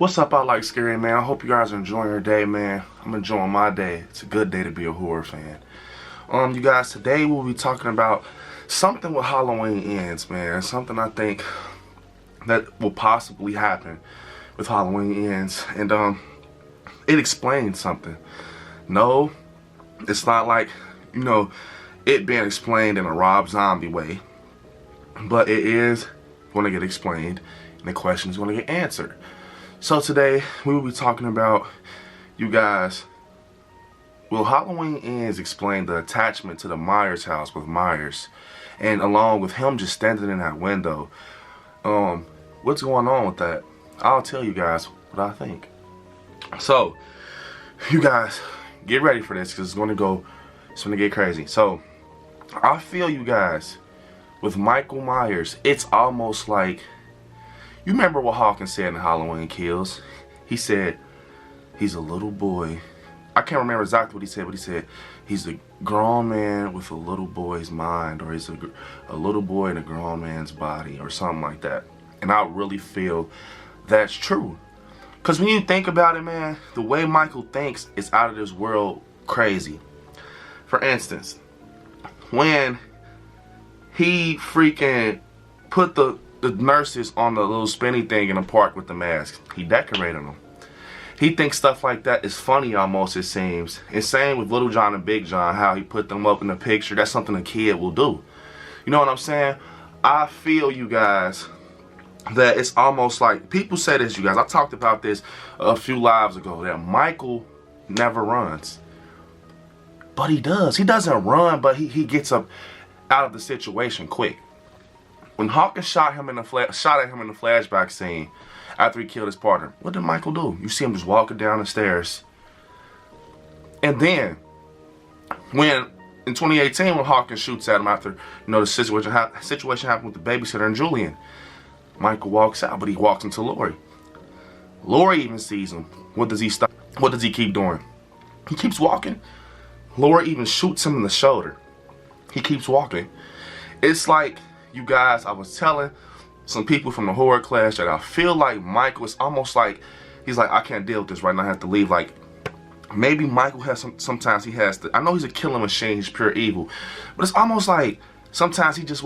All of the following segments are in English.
What's up, I like scary, man? I hope you guys are enjoying your day, man. I'm enjoying my day. It's a good day to be a horror fan. You guys, today we'll be talking about something with Halloween ends, man. Something I think that will possibly happen with Halloween ends. And it explains something. No, it's not like, it being explained in a Rob Zombie way. But it is going to get explained, and the question is going to get answered. So today, we will be talking about, you guys, will Halloween Ends explain the attachment to the Myers house with Myers, and along with him just standing in that window? What's going on with that? I'll tell you guys what I think. So, you guys, get ready for this, because it's going to get crazy. So, I feel, you guys, with Michael Myers, it's almost like, you remember what Hawkins said in Halloween Kills? He said, he's a little boy. I can't remember exactly what he said, but he said, he's a grown man with a little boy's mind, or he's a little boy in a grown man's body, or something like that. And I really feel that's true. Because when you think about it, man, the way Michael thinks is out of this world crazy. For instance, when he freaking put the nurses on the little spinny thing in the park with the masks, he decorated them. He thinks stuff like that is funny almost, it seems. And same with Little John and Big John, how he put them up in the picture. That's something a kid will do. You know what I'm saying? I feel, you guys, that it's almost like, people say this, you guys, I talked about this a few lives ago, that Michael never runs. But he does. He doesn't run, but he gets up out of the situation quick. When Hawkins shot at him in the flashback scene after he killed his partner, what did Michael do? You see him just walking down the stairs. And then, when in 2018, when Hawkins shoots at him after the situation happened with the babysitter and Julian, Michael walks out, but he walks into Lori. Lori even sees him. What does he stop? What does he keep doing? He keeps walking. Lori even shoots him in the shoulder. He keeps walking. It's like, you guys, I was telling some people from the horror class that I feel like Michael is almost like, he's like, I can't deal with this right now, I have to leave. Like, maybe Michael has sometimes he has to, I know he's a killing machine, he's pure evil, but it's almost like sometimes he doesn't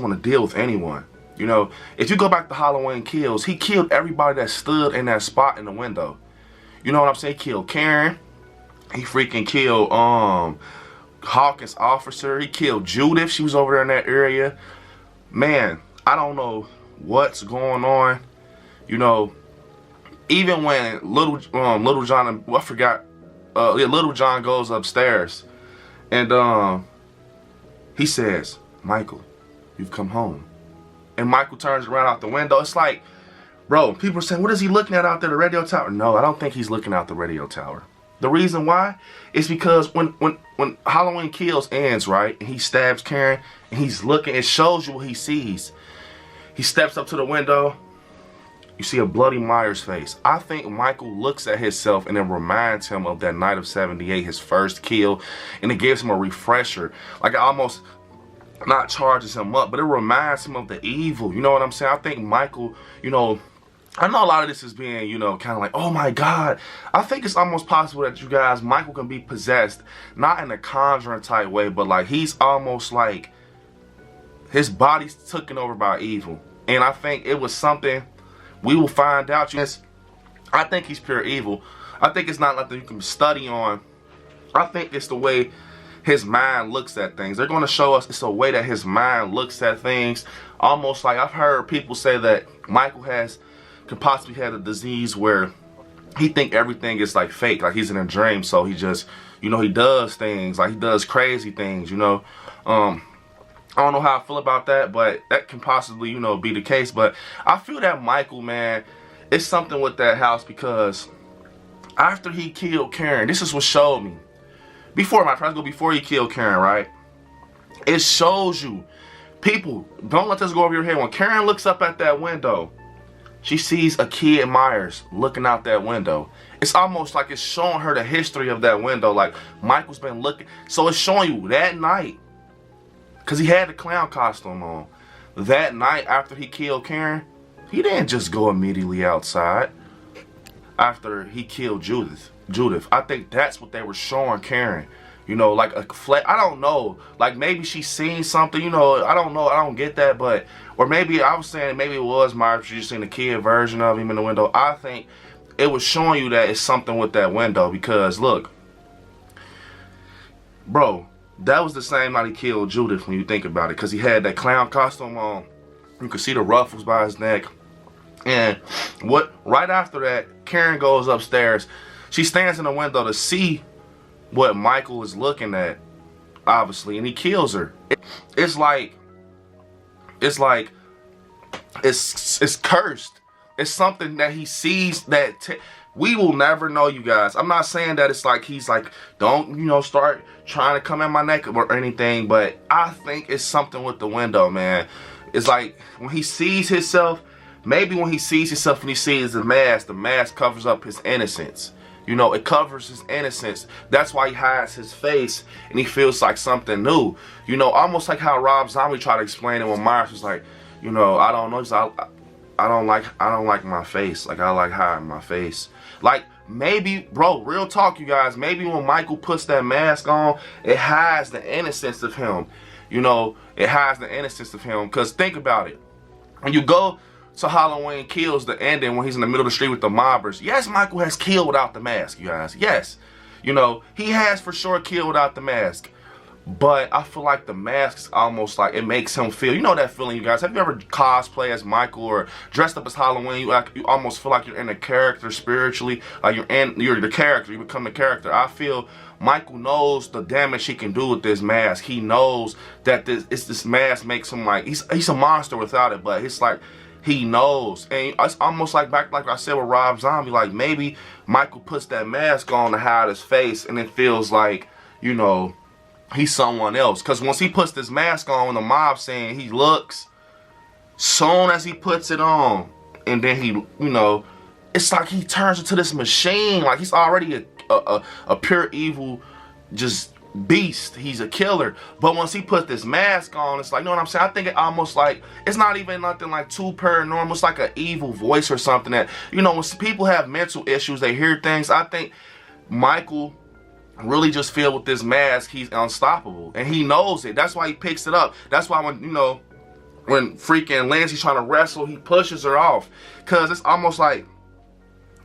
want to deal with anyone. You know, if you go back to Halloween Kills, he killed everybody that stood in that spot in the window. You know what I'm saying? He killed Karen. He freaking killed Hawkins' officer. He killed Judith. She was over there in that area. Man, I don't know what's going on. You know, even when Little John, Little John goes upstairs, and he says, "Michael, you've come home." And Michael turns around out the window. It's like, bro, people are saying, what is he looking at out there, the radio tower? No, I don't think he's looking out the radio tower. The reason why is because when Halloween Kills ends, right, and he stabs Karen, and he's looking, it shows you what he sees. He steps up to the window, you see a bloody Myers face. I think Michael looks at himself and it reminds him of that night of '78, his first kill, and it gives him a refresher. Like, it almost not charges him up, but it reminds him of the evil. You know what I'm saying? I think Michael, I know a lot of this is being, kind of like, oh my God. I think it's almost possible that, you guys, Michael can be possessed, not in a Conjuring type way, but like he's almost like his body's taken over by evil. And I think it was something we will find out. I think he's pure evil. I think it's not nothing you can study on. I think it's the way his mind looks at things. They're going to show us it's a way that his mind looks at things. Almost like, I've heard people say that Michael could possibly have a disease where he think everything is like fake, like he's in a dream, so he just, he does things, like he does crazy things, I don't know how I feel about that, but that can possibly, be the case. But I feel that Michael, man, it's something with that house, because after he killed Karen, this is what showed me. Before he killed Karen, right? It shows you, people, don't let this go over your head. When Karen looks up at that window, she sees a kid Myers looking out that window. It's almost like it's showing her the history of that window. Like, Michael's been looking. So it's showing you that night, because he had the clown costume on. That night after he killed Karen, he didn't just go immediately outside. after he killed Judith. I think that's what they were showing Karen. You know, like a flat, I don't know, like maybe she's seen something, you know, I don't know, I don't get that, but, or maybe I was saying maybe it was Myers, you just seen the kid version of him in the window. I think it was showing you that it's something with that window, because look, bro, that was the same night he killed Judith when you think about it, because he had that clown costume on. You could see the ruffles by his neck. And right after that, Karen goes upstairs. She stands in the window to see what Michael is looking at, obviously, and he kills her. It's cursed. It's something that he sees that we will never know, you guys. I'm not saying that it's like he's like, don't, you know, start trying to come at my neck or anything, but I think it's something with the window, man. It's like when he sees himself, maybe when he sees himself and he sees the mask covers up his innocence. You know, it covers his innocence. That's why he hides his face and he feels like something new. You know, almost like how Rob Zombie tried to explain it when Myers was like, you know, I don't know, I don't like my face. Like, I like hiding my face. Like, maybe, bro, real talk, you guys, maybe when Michael puts that mask on, it hides the innocence of him. You know, it hides the innocence of him. Because think about it. When you go to Halloween Kills, the ending, when he's in the middle of the street with the mobbers, yes, Michael has killed without the mask, you guys. Yes. You know, he has for sure killed without the mask. But I feel like the mask is almost like, it makes him feel, you know that feeling, you guys. Have you ever cosplay as Michael or dressed up as Halloween? You almost feel like you're in a character spiritually. Like you're the character, you become the character. I feel Michael knows the damage he can do with this mask. He knows that this mask makes him like, he's a monster without it, but it's like, he knows. And it's almost like back, like I said with Rob Zombie, like maybe Michael puts that mask on to hide his face and it feels like, you know, he's someone else. Because once he puts this mask on in the mob scene, he looks, soon as he puts it on, and then he, you know, it's like he turns into this machine. Like he's already a pure evil, just beast. He's a killer. But once he puts this mask on, it's like, you know what I'm saying? I think it almost like, it's not even nothing like too paranormal. It's like an evil voice or something that, you know, when people have mental issues, they hear things. I think Michael really just feel with this mask, he's unstoppable. And he knows it. That's why he picks it up. That's why when, you know, when freaking Lindsay's trying to wrestle, he pushes her off. Because it's almost like,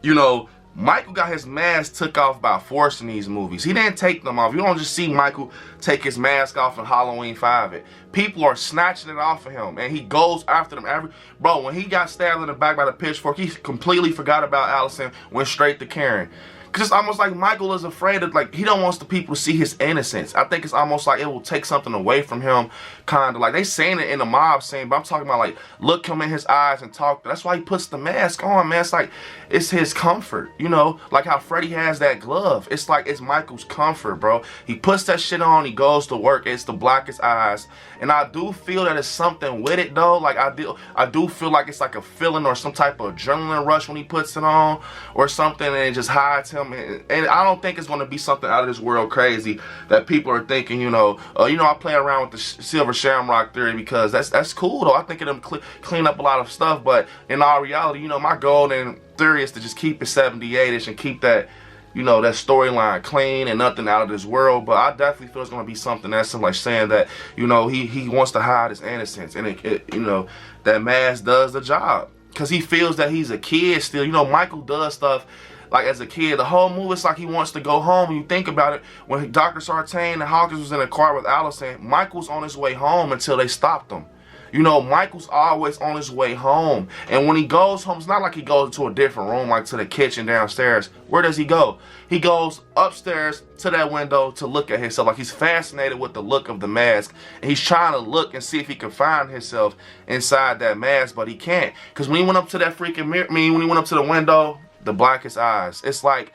you know, Michael got his mask took off by force in these movies. He didn't take them off. You don't just see Michael take his mask off in Halloween 5. People are snatching it off of him, and he goes after them. Bro, when he got stabbed in the back by the pitchfork, he completely forgot about Allison, went straight to Karen. Because it's almost like Michael is afraid of, like, he don't want the people to see his innocence. I think it's almost like it will take something away from him, kind of. Like, they saying it in the mob scene, but I'm talking about, like, look him in his eyes and talk. That's why he puts the mask on, man. It's like, it's his comfort, you know? Like how Freddy has that glove. It's like, it's Michael's comfort, bro. He puts that shit on, he goes to work. It's the blackest eyes. And I do feel that it's something with it, though. Like, I do feel like it's like a feeling or some type of adrenaline rush when he puts it on or something, and it just hides him. And I don't think it's going to be something out of this world crazy that people are thinking, you know, I play around with the Silver Shamrock theory because that's cool, though. I think it'll clean up a lot of stuff, but in all reality, you know, my golden theory is to just keep it 78-ish and keep that, you know, that storyline clean and nothing out of this world. But I definitely feel it's going to be something that's like saying that, you know, he wants to hide his innocence, and you know, that mask does the job because he feels that he's a kid still. You know, Michael does stuff like as a kid. The whole movie, it's like he wants to go home. When you think about it, when Dr. Sartain and Hawkins was in a car with Allison, Michael's on his way home until they stopped him. You know, Michael's always on his way home. And when he goes home, it's not like he goes to a different room, like to the kitchen downstairs. Where does he go? He goes upstairs to that window to look at himself. Like, he's fascinated with the look of the mask. And he's trying to look and see if he can find himself inside that mask, but he can't. Because when he went up to that freaking mirror, when he went up to the window, the blackest eyes. It's like,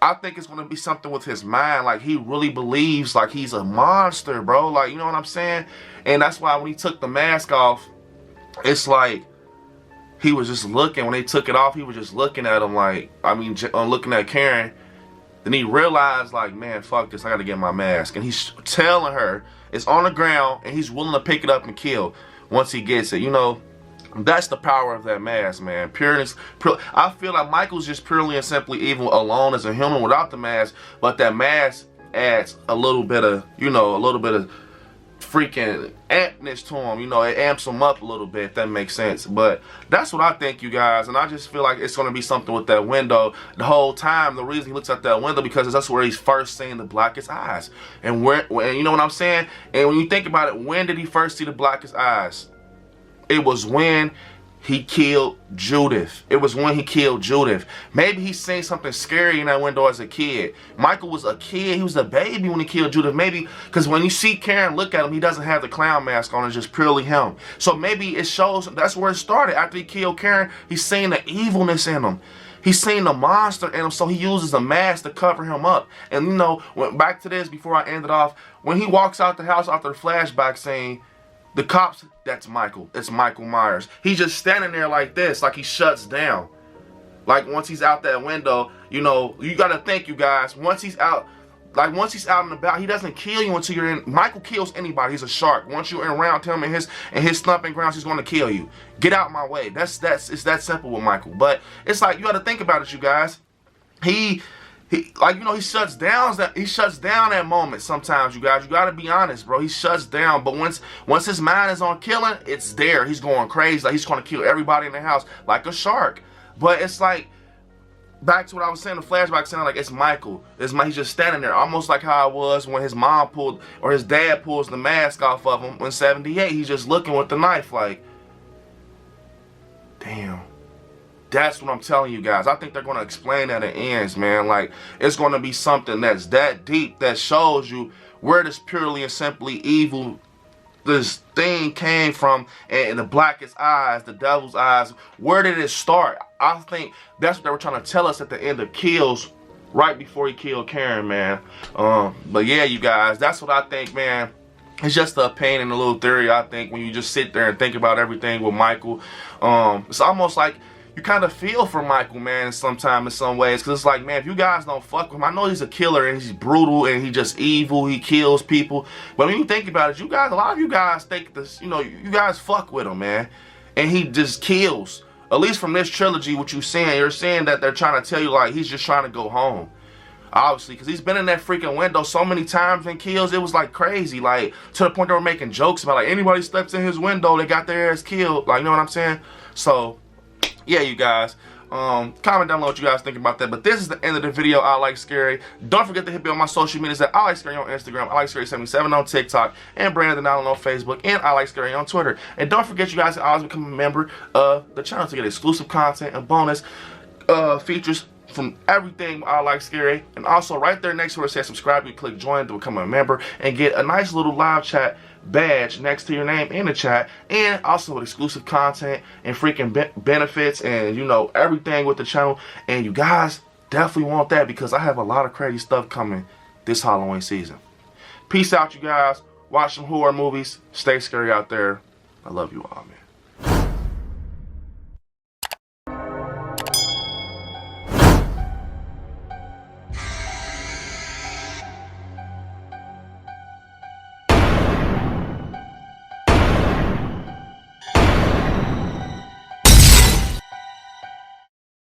I think it's going to be something with his mind. Like, he really believes like he's a monster, bro. Like, you know what I'm saying? And that's why when he took the mask off, it's like he was just looking. When they took it off, he was just looking at him like, looking at Karen. Then he realized, like, man, fuck this. I got to get my mask. And he's telling her it's on the ground, and he's willing to pick it up and kill once he gets it. You know, That's the power of that mask, man. I feel like Michael's just purely and simply evil alone as a human without the mask, but that mask adds a little bit of, you know, a little bit of freaking ampness to him. You know, it amps him up a little bit, if that makes sense. But that's what I think, you guys. And I just feel like it's going to be something with that window. The whole time, the reason he looks at that window, because that's where he's first seeing the blackest eyes. And you know what I'm saying? And when you think about it, when did he first see the blackest eyes? It was when he killed Judith. It was when he killed Judith. Maybe he's seen something scary in that window as a kid. Michael was a kid. He was a baby when he killed Judith. Maybe because when you see Karen look at him, he doesn't have the clown mask on. It's just purely him. So maybe it shows that's where it started. After he killed Karen, he's seen the evilness in him. He's seen the monster in him, so he uses a mask to cover him up. And you know, went back to this before I ended off. When he walks out the house after the flashback scene, the cops, that's Michael. It's Michael Myers. He's just standing there like this, like he shuts down. Like once he's out that window, you know, you gotta think, you guys, once he's out and about, he doesn't kill you until you're in. Michael kills anybody. He's a shark. Once you're around him and his stomping grounds, he's gonna kill you. Get out my way. It's that simple with Michael. But it's like, you gotta think about it, you guys. He like, you know, he shuts down that moment sometimes, you guys. You gotta be honest, bro. He shuts down, but once his mind is on killing, it's there. He's going crazy. Like, he's gonna kill everybody in the house like a shark. But it's like, back to what I was saying, the flashback sounded like it's Michael. He's just standing there, almost like how it was when his mom or his dad pulls the mask off of him in '78. He's just looking with the knife like, damn. That's what I'm telling you guys. I think they're going to explain that at ends, man. Like, it's going to be something that's that deep that shows you where this purely and simply evil, this thing came from, and the blackest eyes, the devil's eyes. Where did it start? I think that's what they were trying to tell us at the end of Kills, right before he killed Karen, man. But yeah, you guys, that's what I think, man. It's just a opinion and a little theory, I think, when you just sit there and think about everything with Michael. It's almost like you kind of feel for Michael, man, sometimes in some ways, because it's like, man, if you guys don't fuck with him, I know he's a killer and he's brutal and he's just evil, he kills people, but when you think about it, you guys, a lot of you guys think this, you know, you guys fuck with him, man, and he just kills. At least from this trilogy, what you're saying that they're trying to tell you, like, he's just trying to go home. Obviously, because he's been in that freaking window so many times and kills, it was like crazy, like, to the point they were making jokes about, like, anybody steps in his window, they got their ass killed, like, you know what I'm saying? So yeah, you guys, comment down below what you guys think about that. But this is the end of the video. I Like Scary. Don't forget to hit me on my social medias at I Like Scary on Instagram, I Like Scary 77 on TikTok, and Brandon Allen on Facebook, and I Like Scary on Twitter. And don't forget, you guys, to always become a member of the channel to get exclusive content and bonus features from everything I Like Scary. And also, right there next to where it says subscribe, you click join to become a member and get a nice little live chat badge next to your name in the chat, and also with exclusive content and freaking benefits and, you know, everything with the channel. And you guys definitely want that, because I have a lot of crazy stuff coming this Halloween season. Peace out, you guys. Watch some horror movies. Stay scary out there. I love you all, man.